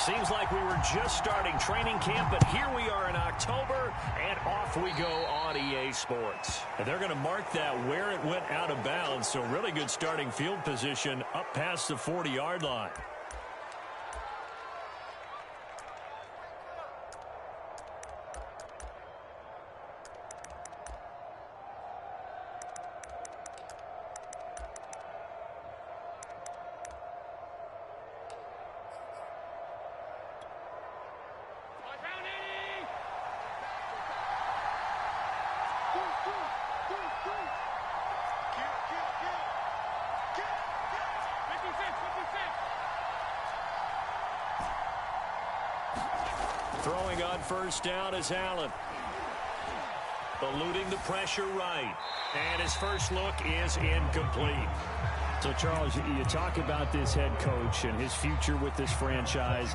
Seems like we were just starting training camp, but here we are in October, and off we go on EA Sports. And they're going to mark that where it went out of bounds, so really good starting field position up past the 40-yard line. Throwing on first down is Allen. Eluding the pressure right. And his first look is incomplete. So, Charles, you talk about this head coach and his future with this franchise.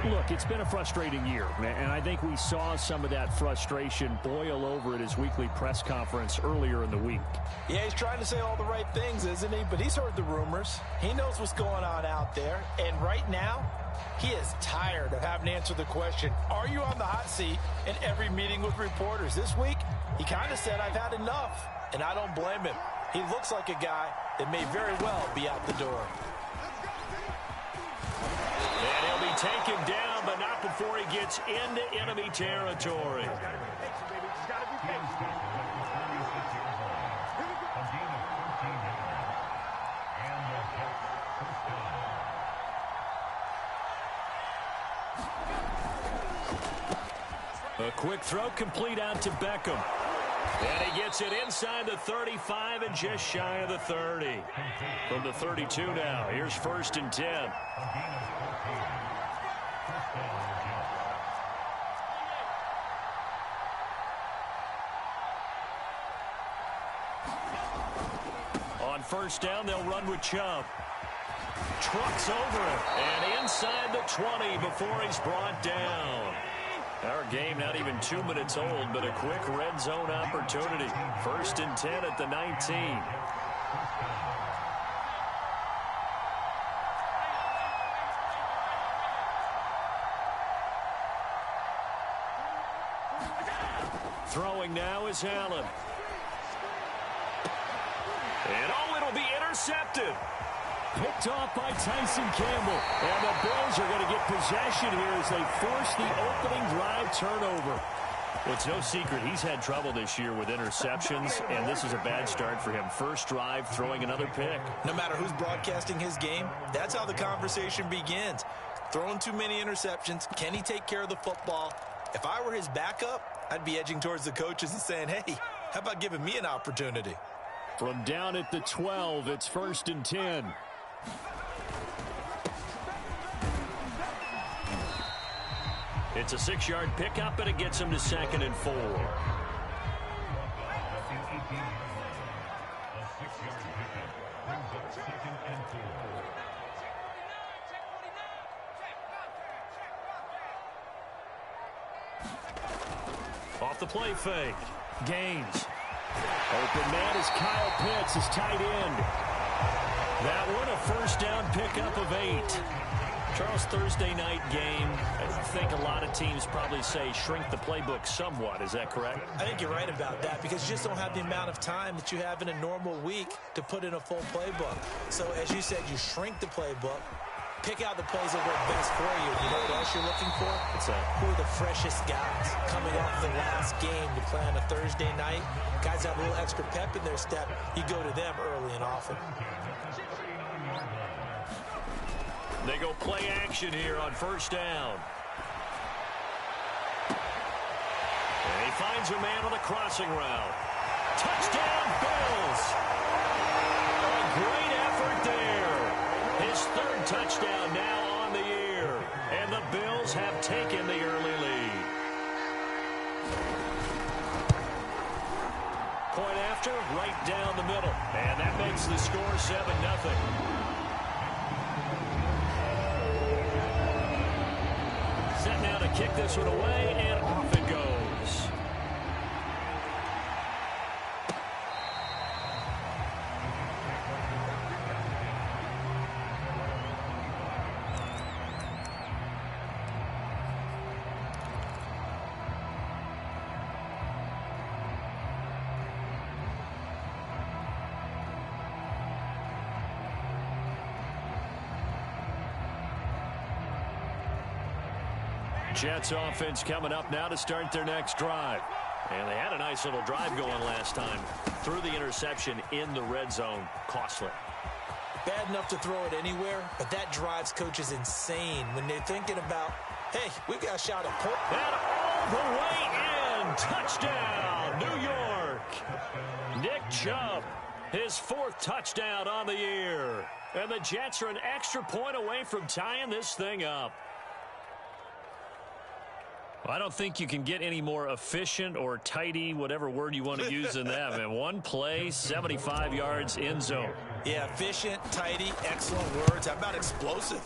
Look, it's been a frustrating year, and I think we saw some of that frustration boil over at his weekly press conference earlier in the week. Yeah, he's trying to say all the right things, isn't he? But he's heard the rumors. He knows what's going on out there. And right now, he is tired of having to answer the question, are you on the hot seat in every meeting with reporters? This week, he kind of said, I've had enough. And I don't blame him. He looks like a guy that may very well be out the door. And he'll be taken down, but not before he gets into enemy territory. A quick throw complete out to Beckham. And he gets it inside the 35 and just shy of the 30. From the 32 now, here's 1st and 10. On first down, they'll run with Chubb. Trucks over him, and inside the 20 before he's brought down. Our game not even 2 minutes old, but a quick red zone opportunity. 1st and 10 at the 19. Throwing now is Allen. And oh, it'll be intercepted. Picked off by Tyson Campbell. And the Bills are going to get possession here as they force the opening drive turnover. Well, it's no secret he's had trouble this year with interceptions, and this is a bad start for him. First drive, throwing another pick. No matter who's broadcasting his game, that's how the conversation begins. Throwing too many interceptions. Can he take care of the football? If I were his backup, I'd be edging towards the coaches and saying, hey, how about giving me an opportunity? From down at the 12, it's 1st and 10. It's a 6-yard pickup, and it gets him to 2nd and 4. Off the play fake. Gaines. Open man is Kyle Pitts, his tight end. That one, a first down pickup of 8. Charles, Thursday night game, I think a lot of teams probably say shrink the playbook somewhat. Is that correct? I think you're right about that because you just don't have the amount of time that you have in a normal week to put in a full playbook. So, as you said, you shrink the playbook, pick out the plays that work best for you. You know what else you're looking for? Who are the freshest guys coming off the last game to play on a Thursday night? Guys have a little extra pep in their step. You go to them early and often. They go play action here on first down. And he finds a man on the crossing route. Touchdown, Bills! A great effort there. His 3rd touchdown now on the year. And the Bills have taken the early lead. Point after, right down the middle. And that makes the score 7-0. Set now to kick this one away, and off it goes. Jets offense coming up now to start their next drive. And they had a nice little drive going last time. Threw the interception in the red zone. Costly. Bad enough to throw it anywhere, but that drives coaches insane when they're thinking about, hey, we've got a shot at point. And all the way in. Touchdown, New York. Nick Chubb, his 4th touchdown on the year. And the Jets are an extra point away from tying this thing up. Well, I don't think you can get any more efficient or tidy, whatever word you want to use in that. Man, one play, 75 yards, end zone. Yeah, efficient, tidy, excellent words. How about explosive?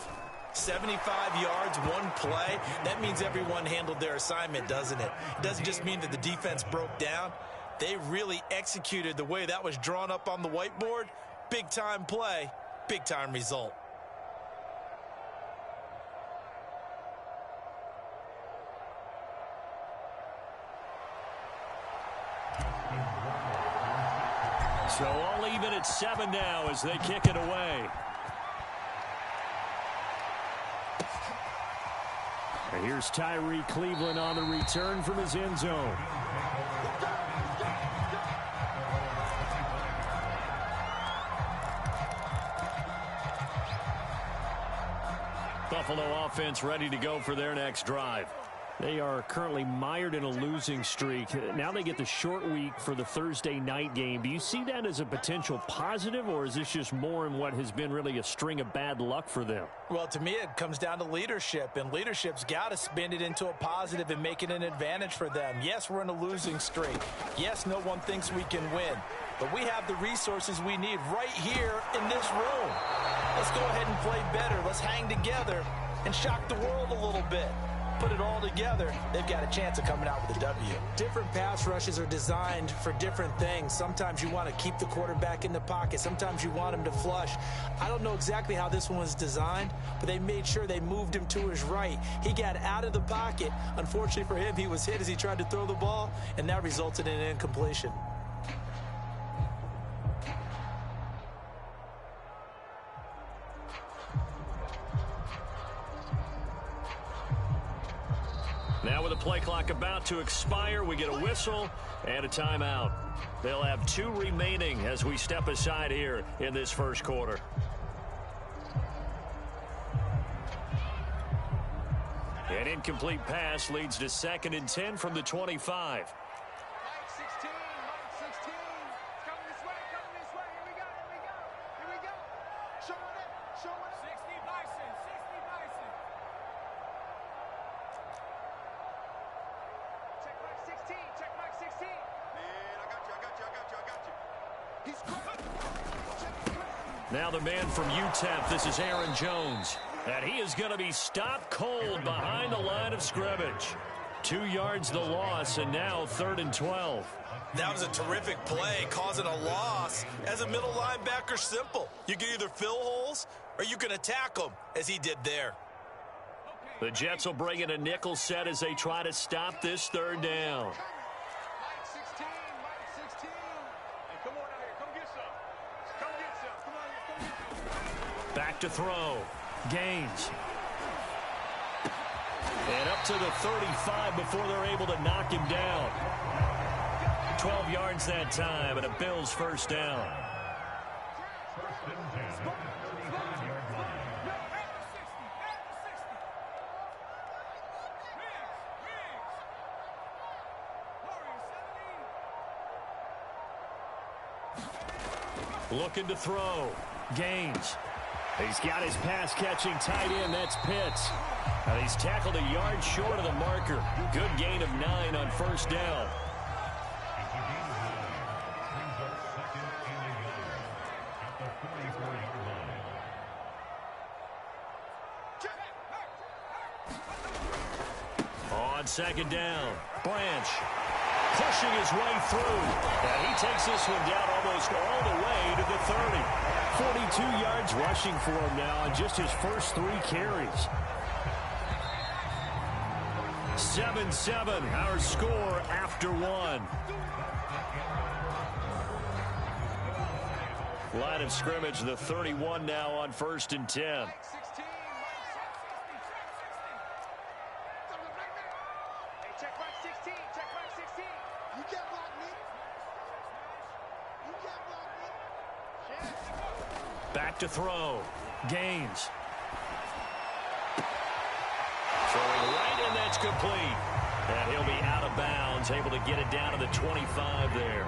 75 yards, one play. That means everyone handled their assignment, doesn't it? It doesn't just mean that the defense broke down. They really executed the way that was drawn up on the whiteboard. Big-time play, big-time result. So all even at 7 now as they kick it away. And here's Tyree Cleveland on the return from his end zone. Buffalo offense ready to go for their next drive. They are currently mired in a losing streak. Now they get the short week for the Thursday night game. Do you see that as a potential positive, or is this just more in what has been really a string of bad luck for them? Well, to me, it comes down to leadership, and leadership's got to spin it into a positive and make it an advantage for them. Yes, we're in a losing streak. Yes, no one thinks we can win, but we have the resources we need right here in this room. Let's go ahead and play better. Let's hang together and shock the world a little bit. Put it all together, they've got a chance of coming out with a W. Different pass rushes are designed for different things. Sometimes you want to keep the quarterback in the pocket. Sometimes you want him to flush. I don't know exactly how this one was designed, but they made sure they moved him to his right. He got out of the pocket. Unfortunately for him, he was hit as he tried to throw the ball, and that resulted in an incompletion. Now with the play clock about to expire, we get a whistle and a timeout. They'll have 2 remaining as we step aside here in this first quarter. An incomplete pass leads to 2nd and 10 from the 25. Now the man from UTEP, this is Aaron Jones. And he is going to be stopped cold behind the line of scrimmage. 2 yards the loss, and now 3rd and 12. That was a terrific play, causing a loss. As a middle linebacker, simple. You can either fill holes or you can attack them, as he did there. The Jets will bring in a nickel set as they try to stop this 3rd down. Back to throw. Gaines. And up to the 35 before they're able to knock him down. 12 yards that time, and a Bills first down. Looking to throw. Gaines. He's got his pass-catching tight end. That's Pitts. And he's tackled a yard short of the marker. Good gain of 9 on first down. On 2nd down, Branch pushing his way through. And he takes this one down almost all the way to the 30. 42 yards rushing for him now on just his first 3 carries. 7-7, our score after 1. Line of scrimmage, the 31 now on 1st and 10. Back to throw. Gaines. Throwing right, and that's complete. And he'll be out of bounds, able to get it down to the 25 there.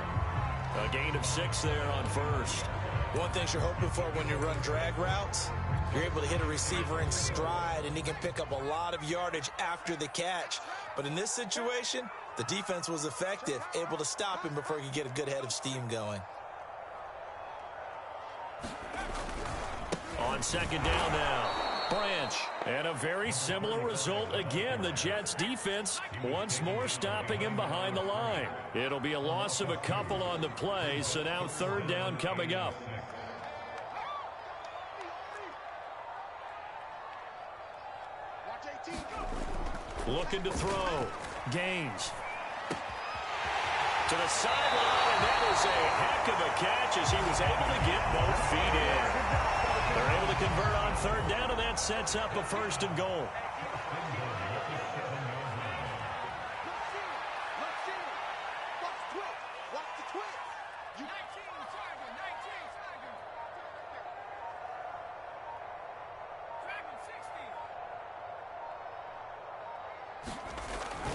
A gain of 6 there on first. One thing you're hoping for when you run drag routes, you're able to hit a receiver in stride, and he can pick up a lot of yardage after the catch. But in this situation, the defense was effective, able to stop him before he could get a good head of steam going. On second down now, Branch. And a very similar result again. The Jets defense once more stopping him behind the line. It'll be a loss of a couple on the play, so now third down coming up. Looking to throw. Gaines. To the sideline, and that is a heck of a catch as he was able to get both feet in. They're able to convert on third down, and that sets up a first and goal.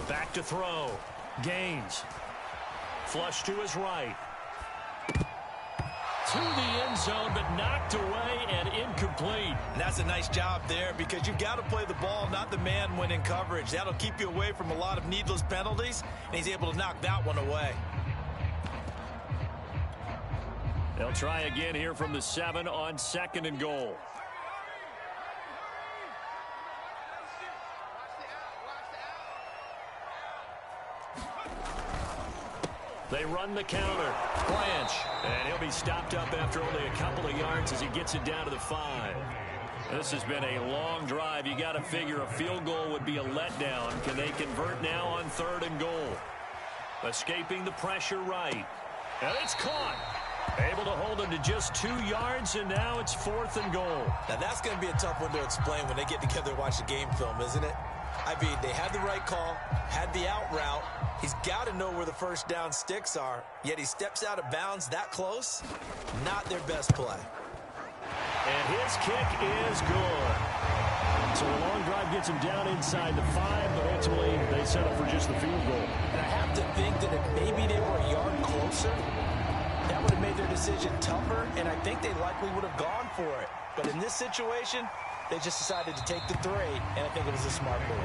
Back to throw. Gaines. Flush to his right. To the end zone, but knocked away and incomplete. And that's a nice job there because you've got to play the ball, not the man when in coverage. That'll keep you away from a lot of needless penalties, and he's able to knock that one away. They'll try again here from the 7 on second and goal. They run the counter. Branch. And he'll be stopped up after only a couple of yards as he gets it down to the 5. This has been a long drive. You got to figure a field goal would be a letdown. Can they convert now on third and goal? Escaping the pressure right. And it's caught. Able to hold him to just 2 yards, and now it's fourth and goal. Now that's going to be a tough one to explain when they get together and watch the game film, isn't it? I mean, they had the right call, had the out route. He's got to know where the first down sticks are, yet he steps out of bounds that close. Not their best play. And his kick is good. So a long drive gets him down inside the 5, but ultimately they settle for just the field goal. And I have to think that if maybe they were a yard closer, that would have made their decision tougher, and I think they likely would have gone for it. But in this situation, they just decided to take the 3, and I think it was a smart move.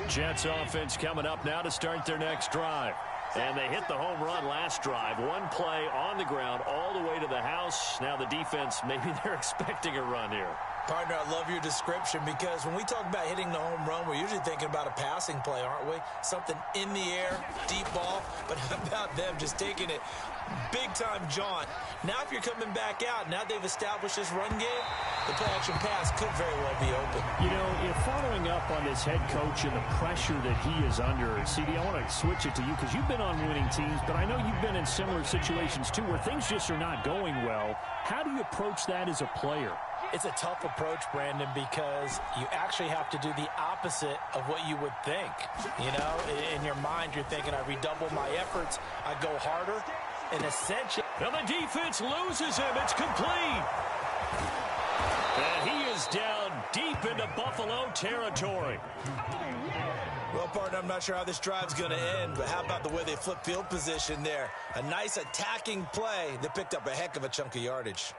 Jets offense coming up now to start their next drive. And they hit the home run last drive. One play on the ground all the way to the house. Now the defense, maybe they're expecting a run here. Partner, I love your description because when we talk about hitting the home run, we're usually thinking about a passing play, aren't we? Something in the air, deep ball. But how about them just taking it big-time jaunt? Now if you're coming back out, now they've established this run game, the play-action pass could very well be open. You know, if following up on this head coach and the pressure that he is under, CD, I want to switch it to you because you've been on winning teams, but I know you've been in similar situations too where things just are not going well. How do you approach that as a player? It's a tough approach, Brandon, because you actually have to do the opposite of what you would think. You know, in your mind, you're thinking, I redouble my efforts, I go harder, and essentially... Now the defense loses him. It's complete. And he is down deep into Buffalo territory. Well, partner, I'm not sure how this drive's going to end, but how about the way they flip field position there? A nice attacking play that picked up a heck of a chunk of yardage.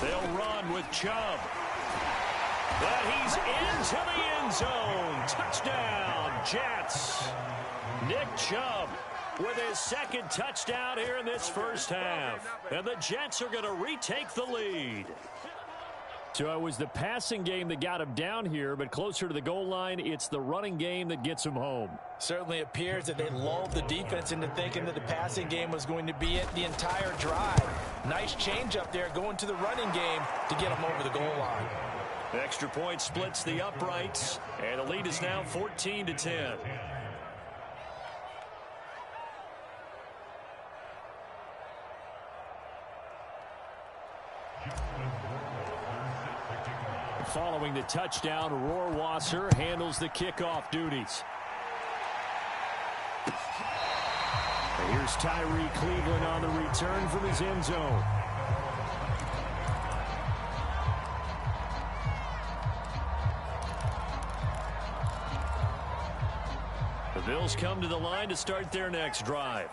They'll run with Chubb. But he's into the end zone. Touchdown, Jets. Nick Chubb with his second touchdown here in this first half. And the Jets are going to retake the lead. So it was the passing game that got him down here, but closer to the goal line, it's the running game that gets him home. Certainly appears that they lulled the defense into thinking that the passing game was going to be it the entire drive. Nice change up there going to the running game to get them over the goal line. Extra point splits the uprights, and the lead is now 14-10. Following the touchdown, Rohrwasser handles the kickoff duties. And here's Tyree Cleveland on the return from his end zone. The Bills come to the line to start their next drive.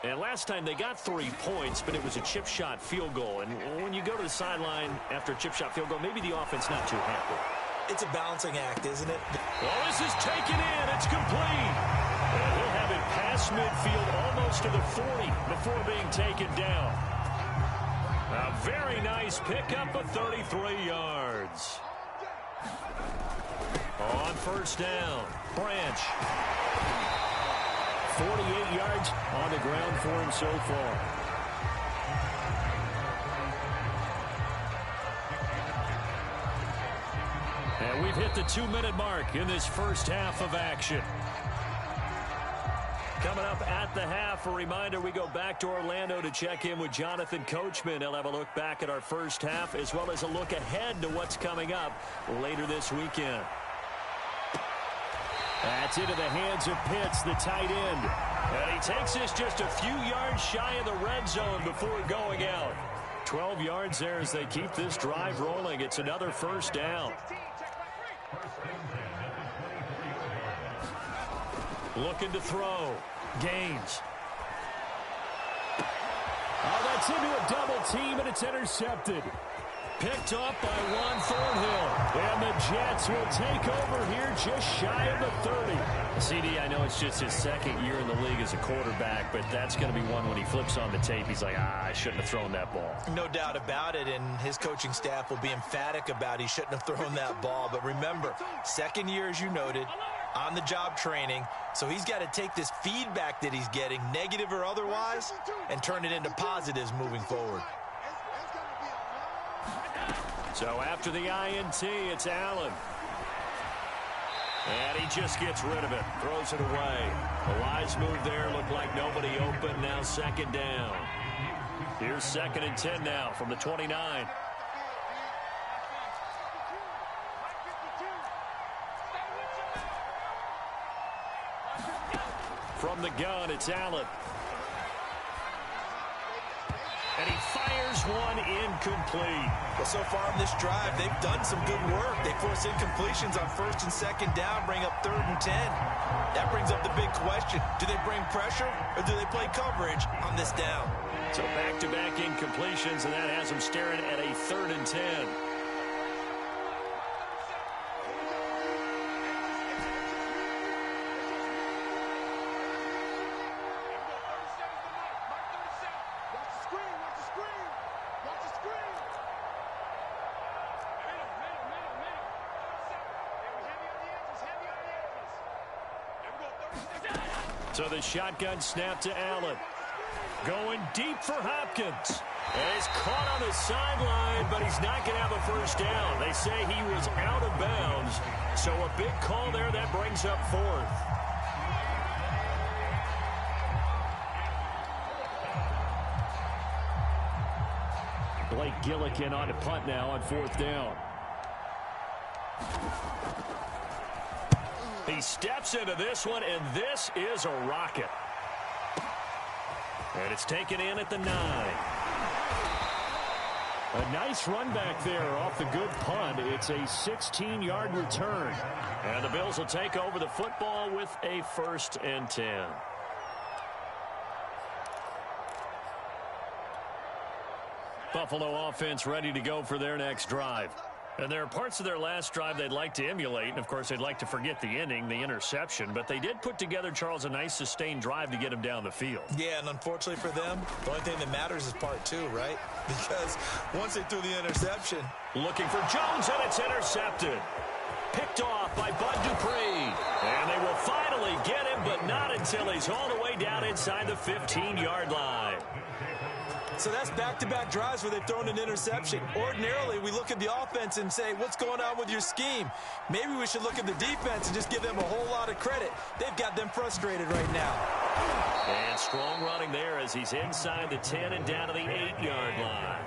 And last time they got 3 points, but it was a chip shot field goal. And when you go to the sideline after a chip shot field goal, maybe the offense not too happy. It's a balancing act, isn't it? Well, this is taken in. It's complete. And he'll have it past midfield almost to the 40 before being taken down. A very nice pickup of 33 yards. On first down, Branch. 48 yards on the ground for him so far. And we've hit the 2-minute mark in this first half of action. Coming up at the half, a reminder, we go back to Orlando to check in with Jonathan Coachman. He'll have a look back at our first half as well as a look ahead to what's coming up later this weekend. That's into the hands of Pitts, the tight end. And he takes this just a few yards shy of the red zone before going out. 12 yards there as they keep this drive rolling. It's another first down. Looking to throw. Gaines. Oh, that's into a double team, and it's intercepted. Picked up by Juan Thornhill. And the Jets will take over here just shy of the 30. CD, I know it's just his second year in the league as a quarterback, but that's going to be one when he flips on the tape. He's like, I shouldn't have thrown that ball. No doubt about it, and his coaching staff will be emphatic about he shouldn't have thrown that ball. But remember, second year, as you noted, on-the-job training, so he's got to take this feedback that he's getting, negative or otherwise, and turn it into positives moving forward. So after the INT, it's Allen. And he just gets rid of it, throws it away. A wise move there, looked like nobody open, now second down. Here's 2nd and 10 now from the 29. From the gun, it's Allen. And he fires one incomplete. Well, so far in this drive, they've done some good work. They force incompletions on 1st and 2nd down, bring up 3rd and 10. That brings up the big question. Do they bring pressure or do they play coverage on this down? So back-to-back incompletions, and that has them staring at a 3rd and 10. So the shotgun snap to Allen. Going deep for Hopkins. And he's caught on the sideline, but he's not going to have a first down. They say he was out of bounds. So a big call there that brings up 4th. Blake Gillikin on a punt now on 4th down. He steps into this one, and this is a rocket. And it's taken in at the 9. A nice run back there off the good punt. It's a 16-yard return. And the Bills will take over the football with a 1st and 10. Buffalo offense ready to go for their next drive. And there are parts of their last drive they'd like to emulate. And, of course, they'd like to forget the ending, the interception. But they did put together, Charles, a nice sustained drive to get him down the field. Yeah, and unfortunately for them, the only thing that matters is part 2, right? Because once they threw the interception. Looking for Jones, and it's intercepted. Picked off by Bud Dupree. And they will finally get him, but not until he's all the way down inside the 15-yard line. So that's back-to-back drives where they've thrown an interception. Ordinarily, we look at the offense and say, what's going on with your scheme? Maybe we should look at the defense and just give them a whole lot of credit. They've got them frustrated right now. And strong running there as he's inside the 10 and down to the 8-yard line.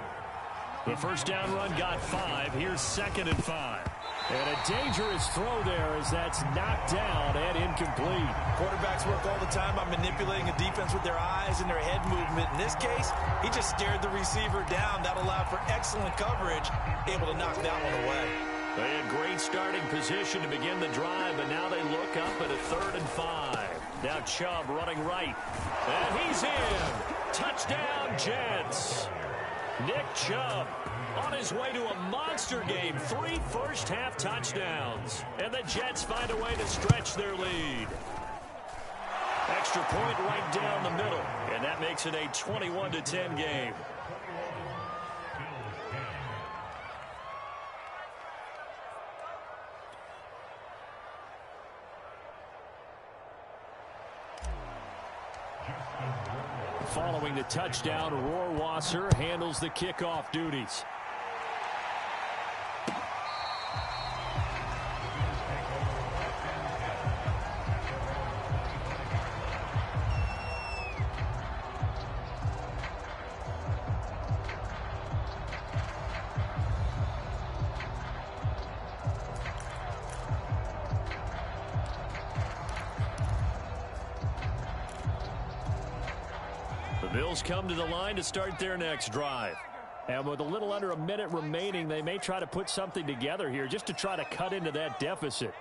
The first down run got 5. Here's 2nd and 5. And a dangerous throw there as that's knocked down and incomplete. Quarterbacks work all the time on manipulating a defense with their eyes and their head movement. In this case, he just stared the receiver down. That allowed for excellent coverage, able to knock that one away. They had great starting position to begin the drive, but now they look up at a 3rd and 5. Now Chubb running right. And he's in. Touchdown, Jets. Nick Chubb on his way to a monster game. 3 first-half touchdowns. And the Jets find a way to stretch their lead. Extra point right down the middle. And that makes it a 21-10 game. Following the touchdown, Rohrwasser handles the kickoff duties. Bills come to the line to start their next drive. And with a little under a minute remaining, they may try to put something together here just to try to cut into that deficit.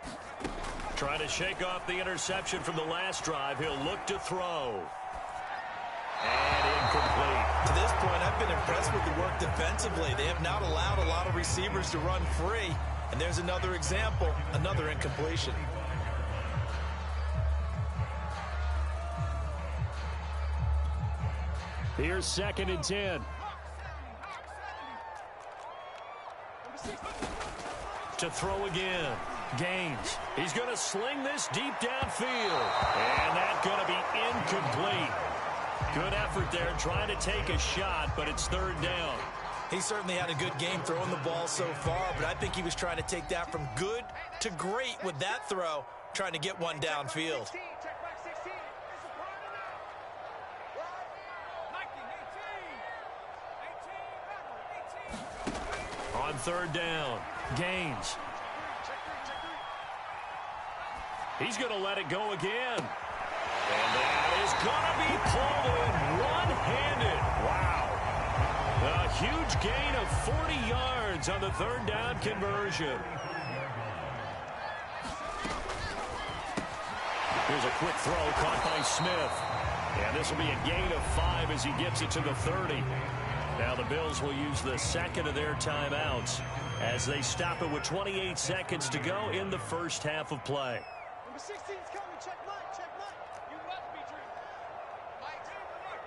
Trying to shake off the interception from the last drive. He'll look to throw. And incomplete. To this point, I've been impressed with the work defensively. They have not allowed a lot of receivers to run free. And there's another example, another incompletion. Here's 2nd and 10. To throw again. Gaines. He's going to sling this deep downfield. And that's going to be incomplete. Good effort there trying to take a shot, but it's 3rd down. He certainly had a good game throwing the ball so far, but I think he was trying to take that from good to great with that throw, trying to get one downfield. On 3rd down, Gaines. He's going to let it go again. And that is going to be pulled in one-handed. Wow. A huge gain of 40 yards on the 3rd down conversion. Here's a quick throw caught by Smith. And this will be a gain of 5 as he gets it to the 30. Now the Bills will use the 2nd of their timeouts as they stop it with 28 seconds to go in the first half of play. Number 16 is coming. Check Mike. Check Mike. You must be true. Mike, come on now.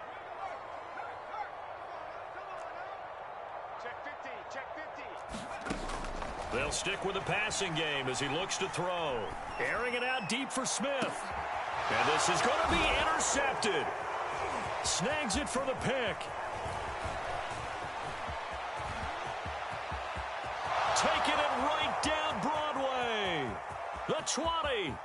Check 50. Check 50. They'll stick with the passing game as he looks to throw. Airing it out deep for Smith. And this is going to be intercepted. Snags it for the pick. Taking it right down Broadway. The 20.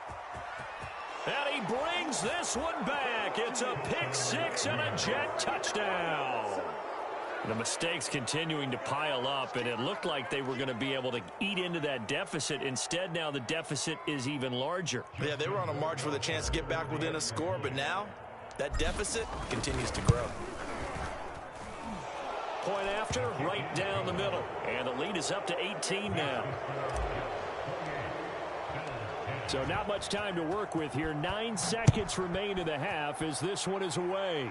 And he brings this one back. It's a pick 6 and a Jet touchdown. The mistakes continuing to pile up, and it looked like they were going to be able to eat into that deficit. Instead, now the deficit is even larger. Yeah, they were on a march with a chance to get back within a score, but now that deficit continues to grow. Point after, right down the middle. And the lead is up to 18 now. So not much time to work with here. 9 seconds remain in the half as this one is away.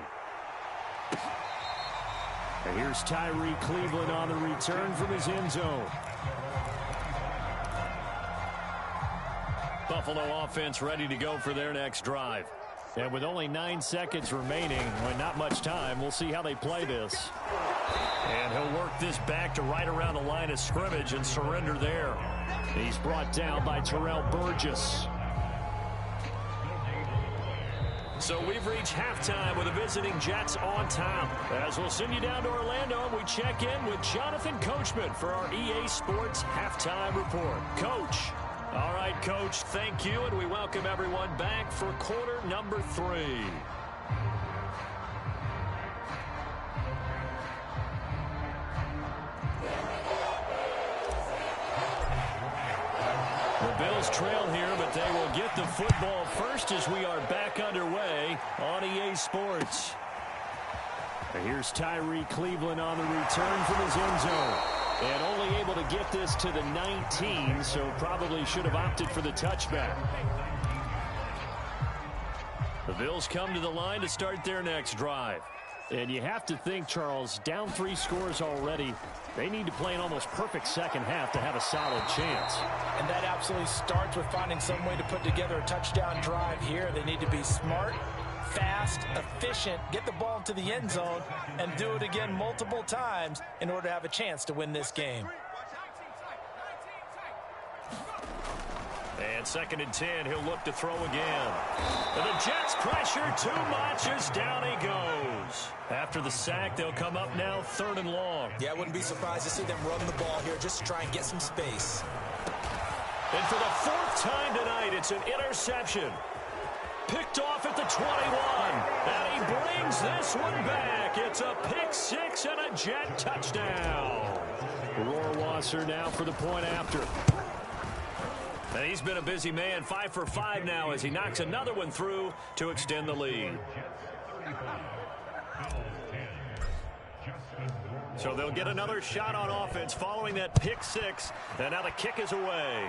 And here's Tyree Cleveland on the return from his end zone. Buffalo offense ready to go for their next drive. And with only 9 seconds remaining, when not much time, we'll see how they play this. And he'll work this back to right around the line of scrimmage and surrender there. He's brought down by Terrell Burgess. So we've reached halftime with the visiting Jets on top. As we'll send you down to Orlando, and we check in with Jonathan Coachman for our EA Sports Halftime Report. Coach. All right, Coach, thank you, and we welcome everyone back for quarter number 3. Bills trail here, but they will get the football first as we are back underway on EA Sports. And here's Tyree Cleveland on the return from his end zone. And only able to get this to the 19, so probably should have opted for the touchback. The Bills come to the line to start their next drive. And you have to think, Charles, down 3 scores already. They need to play an almost perfect second half to have a solid chance. And that absolutely starts with finding some way to put together a touchdown drive here. They need to be smart, fast, efficient, get the ball into the end zone, and do it again multiple times in order to have a chance to win this game. And 2nd and 10, he'll look to throw again. And the Jets pressure too much as down he goes. After the sack, they'll come up now 3rd and long. Yeah, I wouldn't be surprised to see them run the ball here just to try and get some space. And for the 4th time tonight, it's an interception. Picked off at the 21. And he brings this one back. It's a pick 6 and a Jet touchdown. Rohrwasser now for the point after. And he's been a busy man, 5 for 5 now as he knocks another one through to extend the lead. So they'll get another shot on offense following that pick 6. And now the kick is away.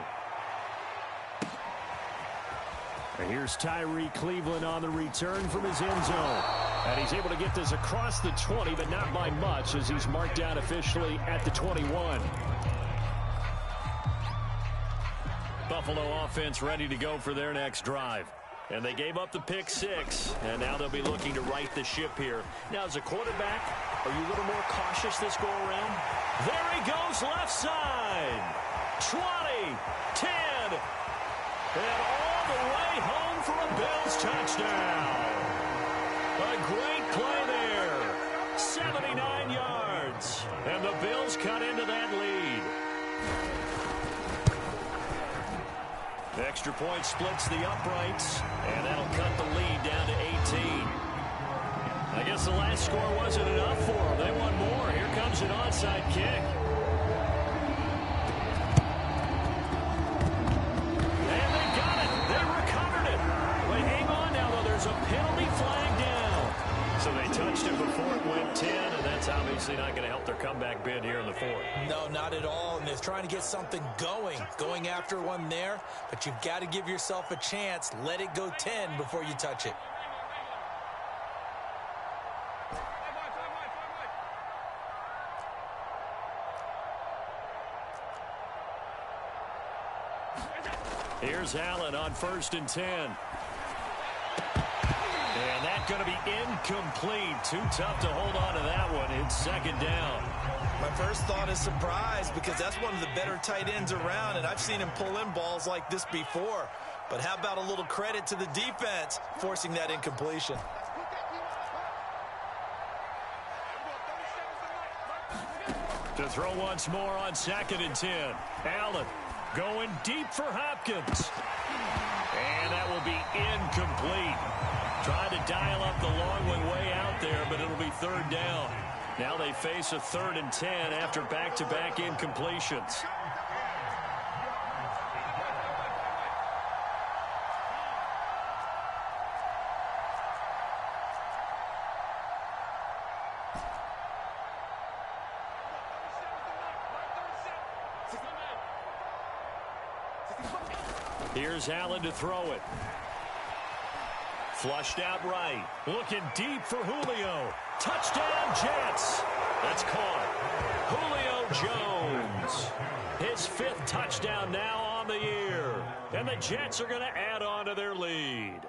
And here's Tyree Cleveland on the return from his end zone. And he's able to get this across the 20, but not by much as he's marked down officially at the 21. Buffalo offense ready to go for their next drive. And they gave up the pick 6, and now they'll be looking to right the ship here. Now, as a quarterback, are you a little more cautious this go-around? There he goes, left side. 20, 10, and all the way home for a Bills touchdown. A great play there. 79 yards, and the Bills cut into that lead. The extra point splits the uprights, and that'll cut the lead down to 18. I guess the last score wasn't enough for them. They want more. Here comes an onside kick. And they got it. They recovered it. Wait, hang on now, though. There's a penalty flag down. So they touched it before it went 10, and that's obviously not going to help their comeback bid here in the 4th. No, not at all. And they're trying to get something going after one there. But you've got to give yourself a chance. Let it go 10 before you touch it. Here's Allen on 1st and 10. And that's going to be incomplete. Too tough to hold on to that one. It's 2nd down. My first thought is surprise because that's one of the better tight ends around, and I've seen him pull in balls like this before. But how about a little credit to the defense forcing that incompletion? To throw once more on 2nd and 10. Allen going deep for Hopkins. And that will be incomplete. Trying to dial up the long way out there, but it'll be 3rd down. Now they face a 3rd and 10 after back-to-back incompletions. Here's Allen to throw it. Flushed out right. Looking deep for Julio. Touchdown, Jets. That's caught. Julio Jones. His 5th touchdown now on the year. And the Jets are going to add on to their lead.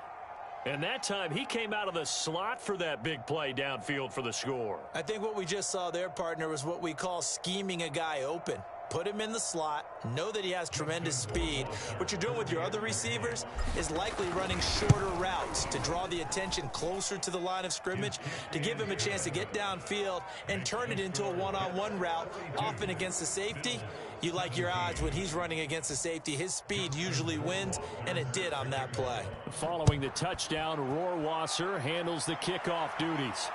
And that time, he came out of the slot for that big play downfield for the score. I think what we just saw there, partner, was what we call scheming a guy open. Put him in the slot, know that he has tremendous speed. What you're doing with your other receivers is likely running shorter routes to draw the attention closer to the line of scrimmage, to give him a chance to get downfield and turn it into a one-on-one route, often against the safety. You like your odds when he's running against the safety. His speed usually wins, and it did on that play. Following the touchdown, Rohrwasser handles the kickoff duties.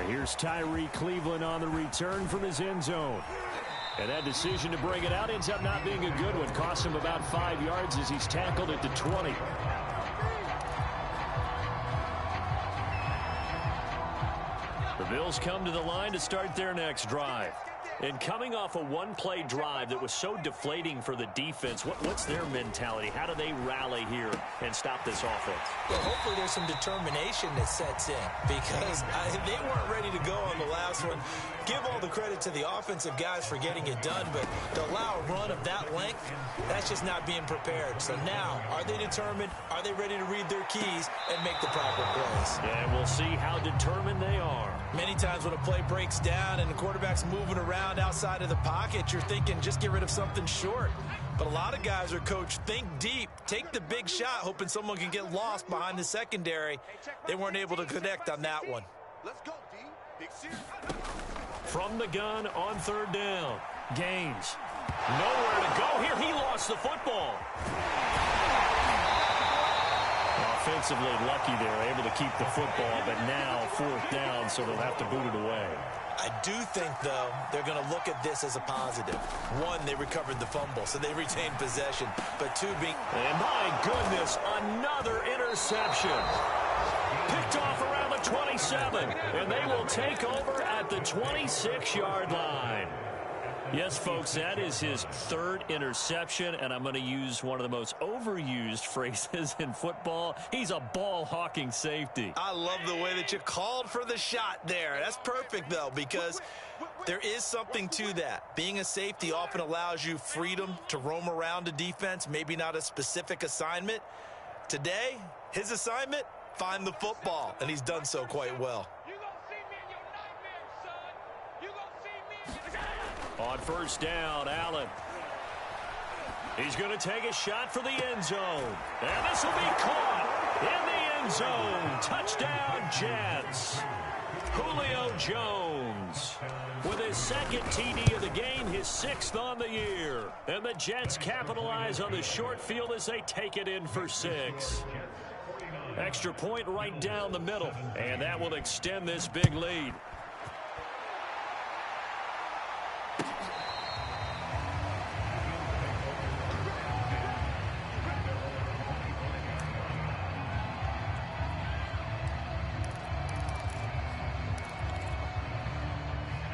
Here's Tyree Cleveland on the return from his end zone. And that decision to bring it out ends up not being a good one. Costs him about 5 yards as he's tackled at the 20. The Bills come to the line to start their next drive. And coming off a one-play drive that was so deflating for the defense, what's their mentality? How do they rally here and stop this offense? Well, hopefully there's some determination that sets in because they weren't ready to go on the last one. Give all the credit to the offensive guys for getting it done, but to allow a run of that length, that's just not being prepared. So now, are they determined? Are they ready to read their keys and make the proper plays? And we'll see how determined they are. Many times when a play breaks down and the quarterback's moving around outside of the pocket, you're thinking just get rid of something short. But a lot of guys are coached, think deep, take the big shot, hoping someone can get lost behind the secondary. They weren't able to connect on that one. Let's go, D. Big series. From the gun on third down. Gaines. Nowhere to go here. He lost the football. Offensively lucky they're able to keep the football, but now fourth down, so they'll have to boot it away. I do think, though, they're going to look at this as a positive. One, they recovered the fumble, so they retained possession. But two, and my goodness, another interception. Picked off around the 27, and they will take over at the 26-yard line. Yes, folks, that is his third interception, and I'm going to use one of the most overused phrases in football. He's a ball-hawking safety. I love the way that you called for the shot there. That's perfect, though, because there is something to that. Being a safety often allows you freedom to roam around a defense, maybe not a specific assignment. Today, his assignment, find the football, and he's done so quite well. On first down, Allen. He's going to take a shot for the end zone. And this will be caught in the end zone. Touchdown, Jets. Julio Jones with his second TD of the game, his sixth on the year. And the Jets capitalize on the short field as they take it in for 6. Extra point right down the middle. And that will extend this big lead.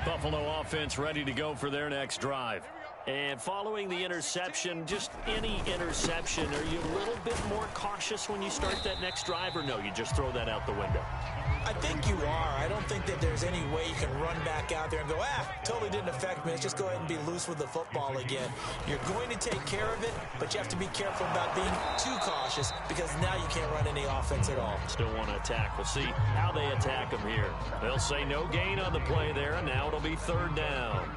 Buffalo offense ready to go for their next drive. And following the interception, just any interception, are you a little bit more cautious when you start that next drive, or no, you just throw that out the window? I think you are. I don't think that there's any way you can run back out there and go, totally didn't affect me. Let's just go ahead and be loose with the football again. You're going to take care of it, but you have to be careful about being too cautious because now you can't run any offense at all. Still want to attack. We'll see how they attack them here. They'll say no gain on the play there, and now it'll be third down.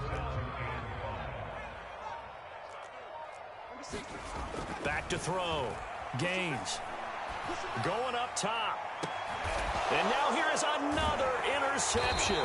Back to throw. Gaines. Going up top. And now here is another interception.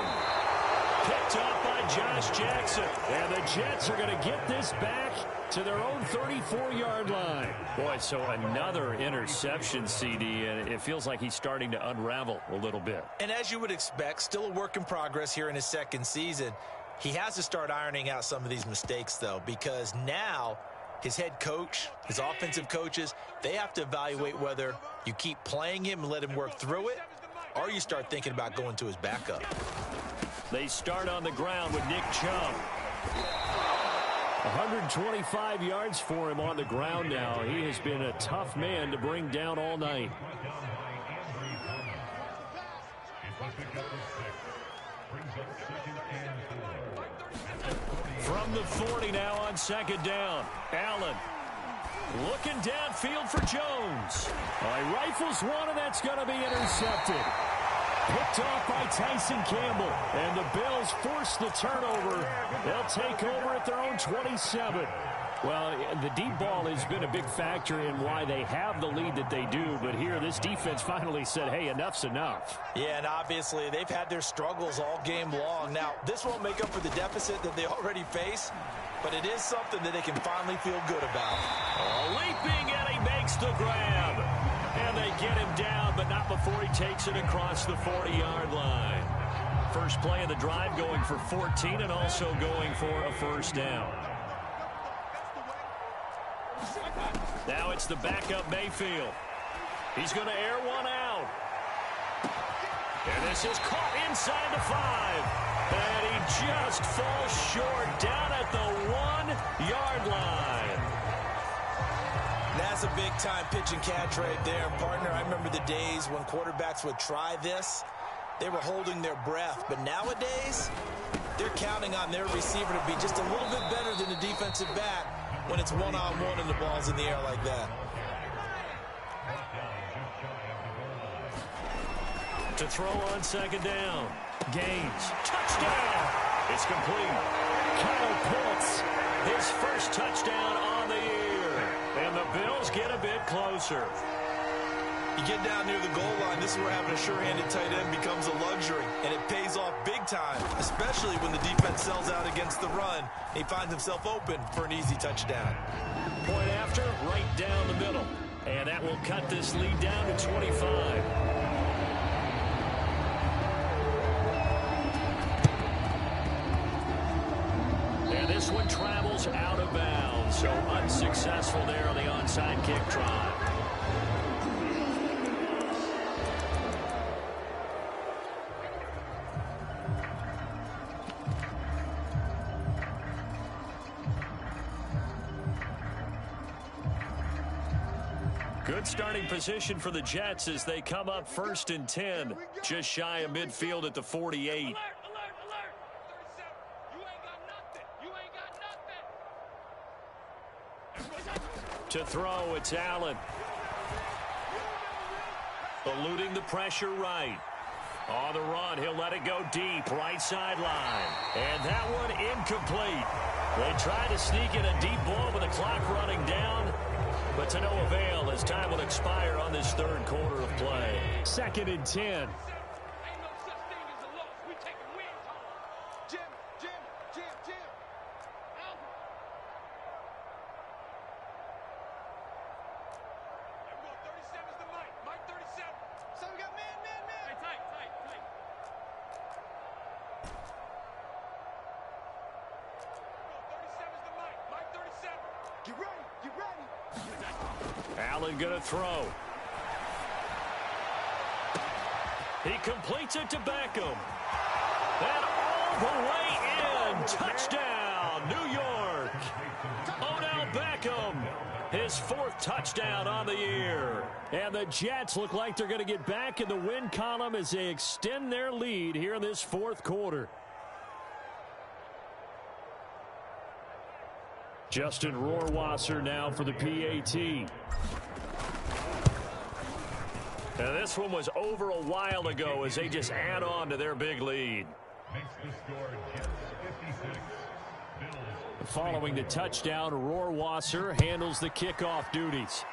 Picked up by Josh Jackson. And the Jets are going to get this back to their own 34-yard line. Boy, so another interception, CD, and it feels like he's starting to unravel a little bit. And as you would expect, still a work in progress here in his second season. He has to start ironing out some of these mistakes, though, because now his head coach, his offensive coaches, they have to evaluate whether you keep playing him and let him work through it, or you start thinking about going to his backup. They start on the ground with Nick Chubb. 125 yards for him on the ground now. He has been a tough man to bring down all night. From the 40 now on second down. Allen looking downfield for Jones. He rifles one, and that's going to be intercepted. Picked off by Tyson Campbell. And the Bills force the turnover. They'll take over at their own 27. Well, the deep ball has been a big factor in why they have the lead that they do. But here, this defense finally said, hey, enough's enough. Yeah, and obviously they've had their struggles all game long. Now, this won't make up for the deficit that they already face, but it is something that they can finally feel good about. Leaping, and he makes the grab. And they get him down, but not before he takes it across the 40-yard line. first play of the drive, going for 14 and also going for a first down. Now it's the backup Mayfield. He's going to air one out. And this is caught inside the 5. And he just falls short down at the 1-yard line. That's a big-time pitch and catch right there, partner. I remember the days when quarterbacks would try this. They were holding their breath. But nowadays, they're counting on their receiver to be just a little bit better than the defensive back when it's one-on-one and the ball's in the air like that. To throw on second down. Gaines. Touchdown. It's complete. Kyle Pitts, his first touchdown on the year. And the Bills get a bit closer. You get down near the goal line, this is where having a sure-handed tight end becomes a luxury. And it pays off big time, especially when the defense sells out against the run. He finds himself open for an easy touchdown. Point after, right down the middle. And that will cut this lead down to 25. This one travels out of bounds, so unsuccessful there on the onside kick try. Good starting position for the Jets as they come up 1st and 10, just shy of midfield at the 48. To throw, it's Allen. Eluding the pressure right. On the run, he'll let it go deep, right sideline. And that one incomplete. They tried to sneak in a deep ball with the clock running down, but to no avail as time will expire on this third quarter of play. 2nd and 10. Allen gonna throw. He completes it to Beckham. And all the way in. Touchdown, New York. Odell Beckham, his 4th touchdown on the year. And the Jets look like they're going to get back in the win column as they extend their lead here in this 4th quarter. Justin Rohrwasser now for the PAT. And this one was over a while ago as they just add on to their big lead. Following the touchdown, Rohrwasser handles the kickoff duties.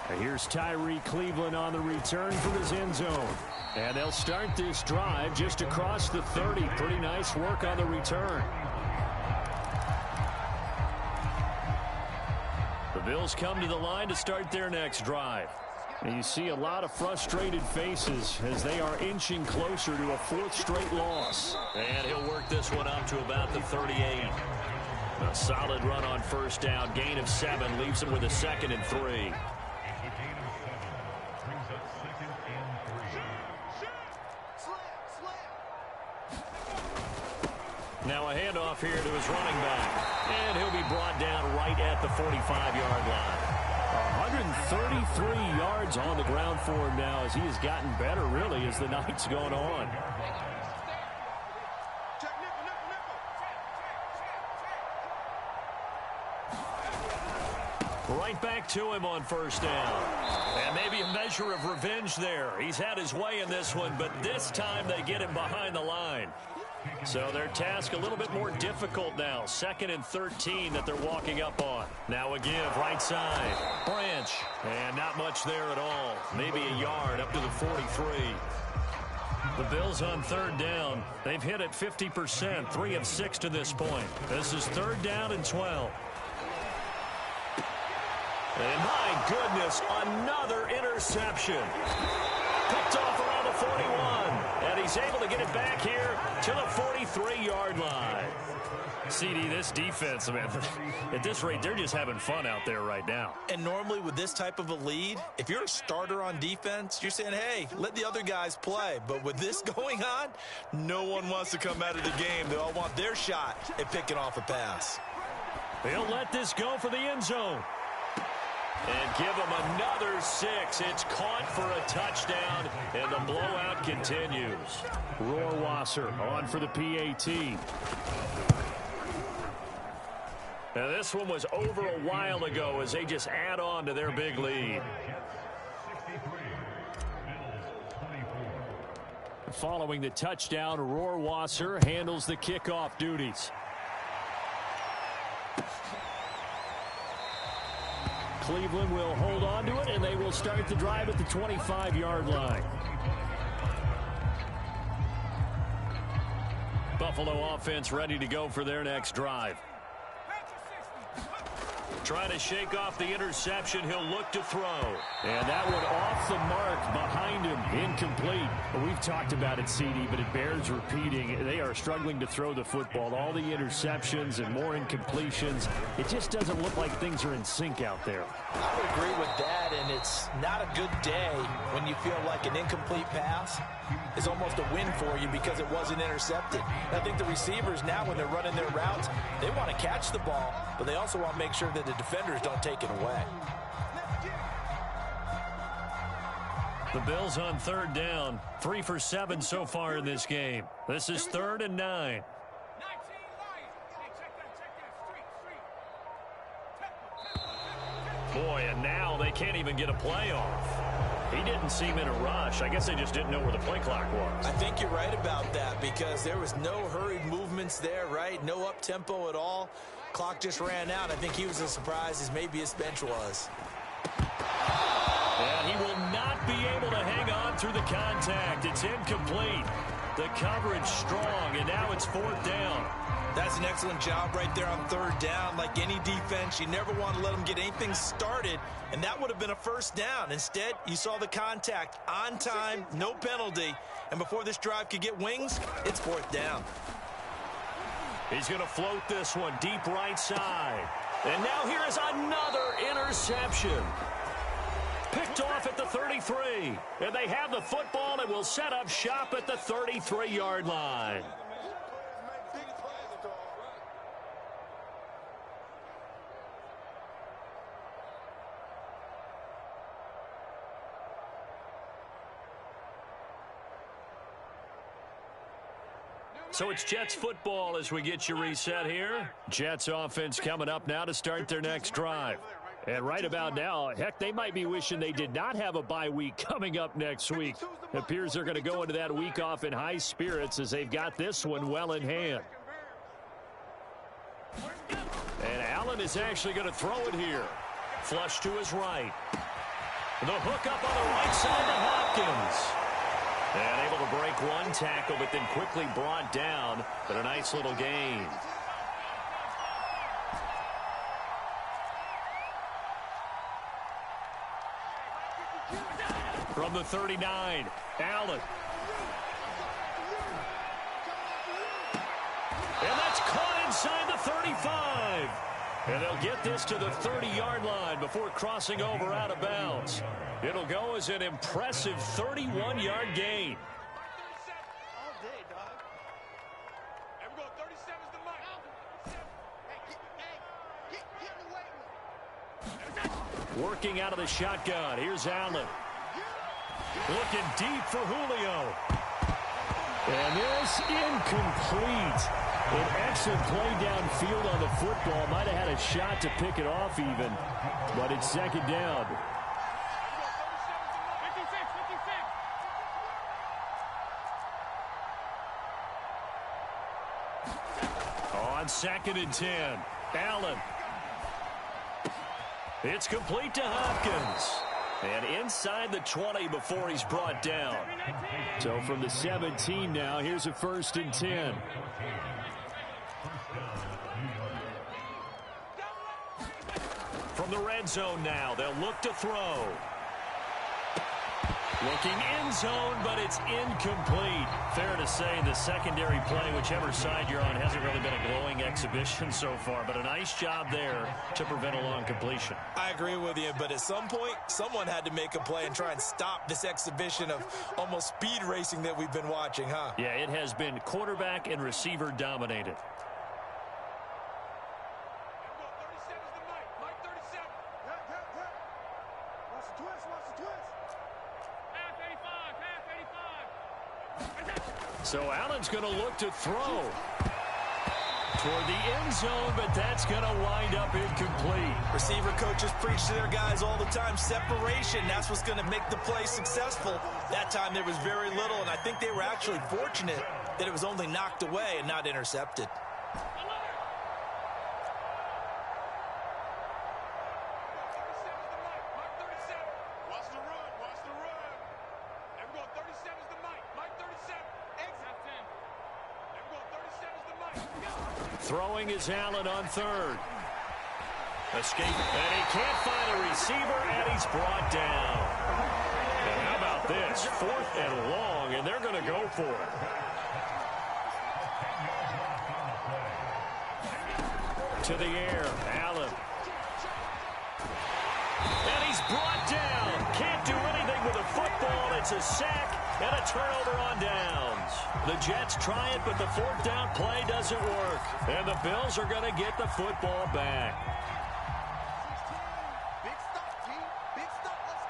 And here's Tyree Cleveland on the return from his end zone. And they'll start this drive just across the 30. Pretty nice work on the return. The Bills come to the line to start their next drive. And you see a lot of frustrated faces as they are inching closer to a 4th straight loss. And he'll work this one up to about the 38. A solid run on 1st down. Gain of 7 leaves him with a 2nd and 3. Now a handoff here to his running back. And he'll be brought down right at the 45-yard line. 133 yards on the ground for him now as he has gotten better, really, as the night's gone on. Right back to him on 1st down. And maybe a measure of revenge there. He's had his way in this one, but this time they get him behind the line. So their task a little bit more difficult now. 2nd and 13 that they're walking up on. Now a give, right side. Branch. And not much there at all. Maybe a yard up to the 43. The Bills on 3rd down. They've hit it 50%, 3 of 6 to this point. This is 3rd down and 12. And my goodness, another interception. Picked off around the 41. And he's able to get it back here to the 43-yard line. CD, this defense, man, at this rate, they're just having fun out there right now. And normally with this type of a lead, if you're a starter on defense, you're saying, hey, let the other guys play. But with this going on, no one wants to come out of the game. They all want their shot at picking off a pass. They'll let this go for the end zone. And give him another 6. It's caught for a touchdown, and the blowout continues. Rohrwasser on for the PAT. Now, this one was over a while ago as they just add on to their big lead. Following the touchdown, Rohrwasser handles the kickoff duties. Cleveland will hold on to it, and they will start the drive at the 25-yard line. Buffalo offense ready to go for their next drive. Trying to shake off the interception. He'll look to throw. And that one off the mark behind him. Incomplete. We've talked about it, CD, but it bears repeating. They are struggling to throw the football. All the interceptions and more incompletions. It just doesn't look like things are in sync out there. I would agree with that, and it's not a good day when you feel like an incomplete pass is almost a win for you because it wasn't intercepted. And I think the receivers now, when they're running their routes, they want to catch the ball, but they also want to make sure that the defenders don't take it away. The Bills on third down. 3 for 7 so far in this game. This is 3rd and 9. Boy, and now they can't even get a play off. He didn't seem in a rush. I guess they just didn't know where the play clock was. I think you're right about that because there was no hurried movements there, right? No up-tempo at all. Clock just ran out. I think he was as surprised as maybe his bench was. And he will not be able to hang on through the contact. It's incomplete. The coverage strong, and now it's 4th down. That's an excellent job right there on 3rd down. Like any defense, you never want to let them get anything started, and that would have been a 1st down. Instead, you saw the contact on time, no penalty, and before this drive could get wings, it's 4th down. He's going to float this one deep right side. And now here is another interception. Picked off at the 33. And they have the football and will set up shop at the 33-yard line. So it's Jets football as we get you reset here. Jets offense coming up now to start their next drive. And right about now, heck, they might be wishing they did not have a bye week coming up next week. It appears they're going to go into that week off in high spirits as they've got this one well in hand. And Allen is actually going to throw it here. Flush to his right. The hook up on the right side to Hopkins. And able to break one tackle, but then quickly brought down. But a nice little gain. From the 39, Allen. And that's caught inside the 35. And they'll get this to the 30-yard line before crossing over out of bounds. It'll go as an impressive 31-yard gain. Working out of the shotgun. Here's Allen. Looking deep for Julio. And this incomplete. An excellent play downfield on the football. Might have had a shot to pick it off even. But it's 2nd down. On 2nd and 10. Allen. It's complete to Hopkins. And inside the 20 before he's brought down. So from the 17 now, here's a 1st and 10. From the red zone now, they'll look to throw. Looking end zone, but it's incomplete. Fair to say the secondary play, whichever side you're on, hasn't really been a glowing exhibition so far, but a nice job there to prevent a long completion. I agree with you, but at some point, someone had to make a play and try and stop this exhibition of almost speed racing that we've been watching, huh? Yeah, it has been quarterback and receiver dominated. So Allen's going to look to throw toward the end zone, but that's going to wind up incomplete. Receiver coaches preach to their guys all the time. Separation, that's what's going to make the play successful. That time there was very little, and I think they were actually fortunate that it was only knocked away and not intercepted. Throwing is Allen on third. Escape, and he can't find a receiver, and he's brought down. And how about this? 4th and long, and they're going to go for it. To the air, Allen. And he's brought down. Can't do anything with a football. It's a sack and a turnover on downs. The Jets try it, but the 4th down play doesn't work. And the Bills are going to get the football back. Big stop, team. Big stop. Let's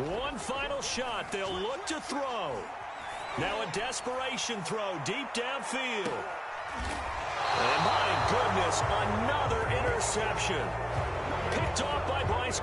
go. One final shot. They'll look to throw. Now a desperation throw deep downfield. And my goodness, another interception. Picked off by Bryce